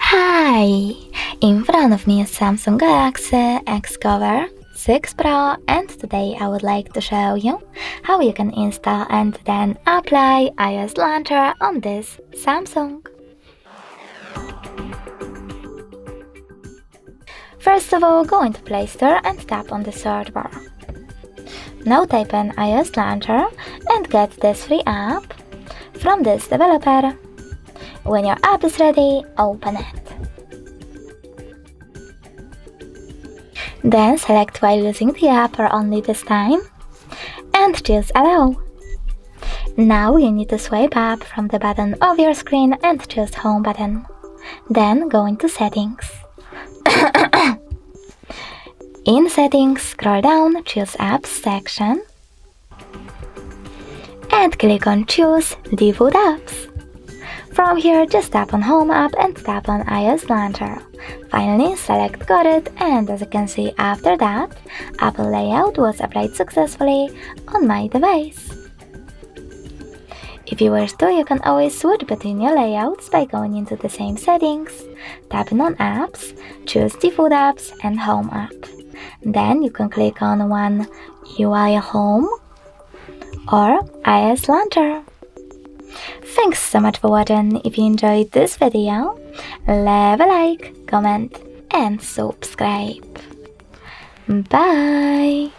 Hi! In front of me is Samsung Galaxy XCover 6 Pro, and today I would like to show you how you can install and then apply iOS Launcher on this Samsung. First of all, go into Play Store and tap on the search bar. Now type in iOS Launcher and get this free app from this developer. When your app is ready, open it. Then select while using the app or only this time and choose Allow. Now you need to swipe up from the bottom of your screen and choose Home button. Then go into Settings. In Settings, scroll down, choose Apps section and click on Choose Default Apps. From here, just tap on Home app and tap on iOS Launcher. Finally, select Got it, and as you can see after that, Apple layout was applied successfully on my device. If you wish to, you can always switch between your layouts by going into the same settings, tapping on Apps, choose Default Apps and Home app. Then you can click on one UI Home or iOS Launcher. Thanks so much for watching. If you enjoyed this video, leave a like, comment and subscribe. Bye!